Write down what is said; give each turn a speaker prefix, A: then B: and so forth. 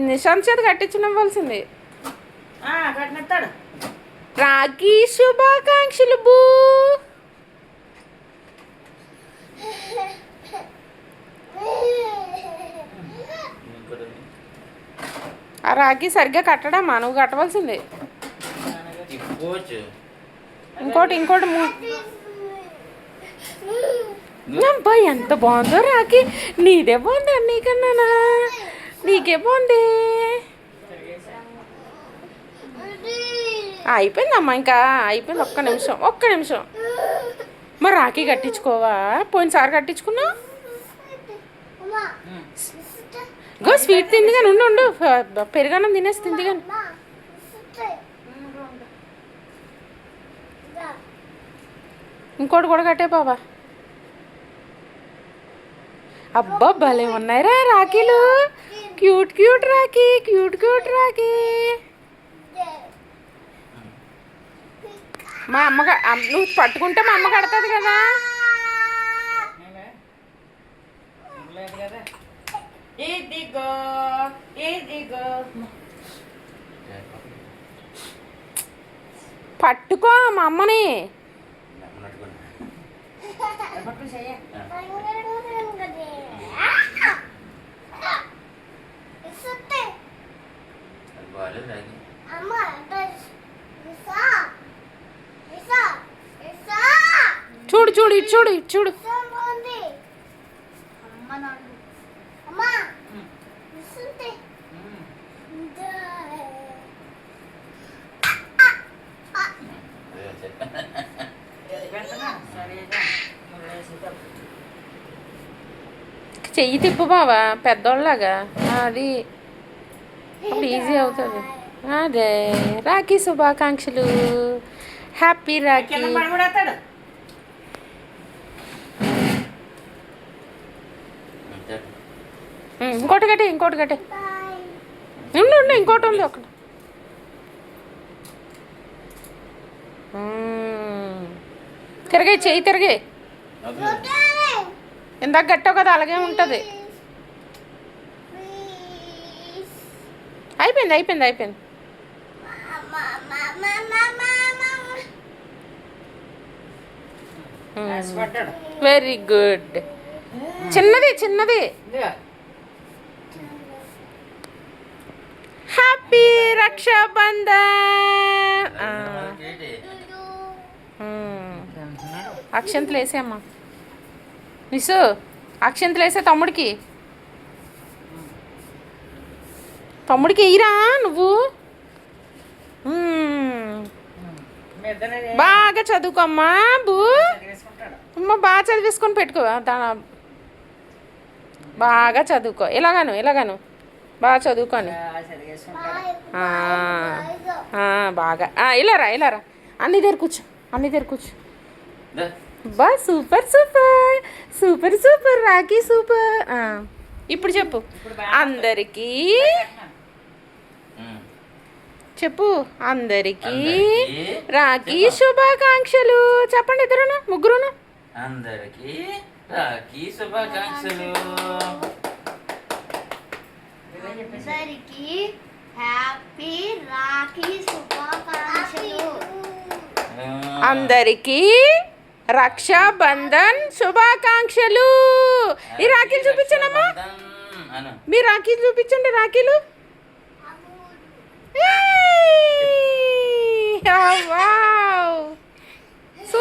A: నిశాంత్ చేత కట్టించుకోవాల్సింది.
B: కట్టినెత్తాడు.
A: రాఖీ శుభాకాంక్షలు బూ. ఆ రాఖీ సరిగ్గా కట్టడమ్మా, నువ్వు కట్టవలసింది. ఇంకోటి అబ్బా ఎంత బాగుందో రాఖీ. నీదే బాగుంది నీకన్నానా? నీకే బాగుంది. అయిపోయిందమ్మా, ఇంకా అయిపోయింది. ఒక్క నిమిషం. మరి రాఖీ కట్టించుకోవా? పోయినసారి కట్టించుకున్నావు. గో స్వీట్ తింది కానీ ఉండు. పెరుగన్నం తినేసి తింది కానీ. ఇంకోటి కూడా కట్టే బాబా. అబ్బా భలే ఉన్నాయిరా రాఖీలు. క్యూట్ రాఖీ. మా అమ్మ నువ్వు పట్టుకుంటే మా అమ్మ కడుతుంది కదా. పట్టుకో మా అమ్మని. చూడు ఇటు చూడు. చెయ్యి తిప్పు బావా పెద్దోళ్ళలాగా. అది అప్పుడు ఈజీ అవుతుంది. అదే రాఖీ శుభాకాంక్షలు. హ్యాపీ రాఖీ. ఇంకోటి కట్టే. ఉండు ఇంకోటి ఉంది ఒకటి. చెయ్యి తిరిగే. ఇందాక గట్టావు కదా, అలాగే ఉంటుంది. అయిపోయింది. Very good. చిన్నది. హ్యాపీ రక్షాబంధన్. అక్షంతలు వేసేమ్మా. నిసు అక్షంతలు వేసే తమ్ముడికి ఎయ్యిరా నువ్వు. బాగా చదువుకోమ్మా బూ. అమ్మ బాగా చదివేసుకొని పెట్టుకో. బాగా చదువుకో. ఇలాగాను బాగా చదువుకొని బాగా. ఇలారా అన్ని దగ్గర కూర్చో. బా సూపర్ రాఖీ సూపర్. ఇప్పుడు చెప్పు అందరికీ. అందరికీ రాఖీ శుభాకాంక్షలు చెప్పండి. ముగ్గురును
C: అందరికీ రాఖీ శుభాకాంక్షలు.
D: హ్యాపీ రాఖీ శుభాకాంక్షలు.
A: అందరికీ రక్షాబంధన్ శుభాకాంక్షలు. ఈ రాఖీలు చూపించండమ్మా. మీరు రాఖీలు చూపించండి. రాఖీలు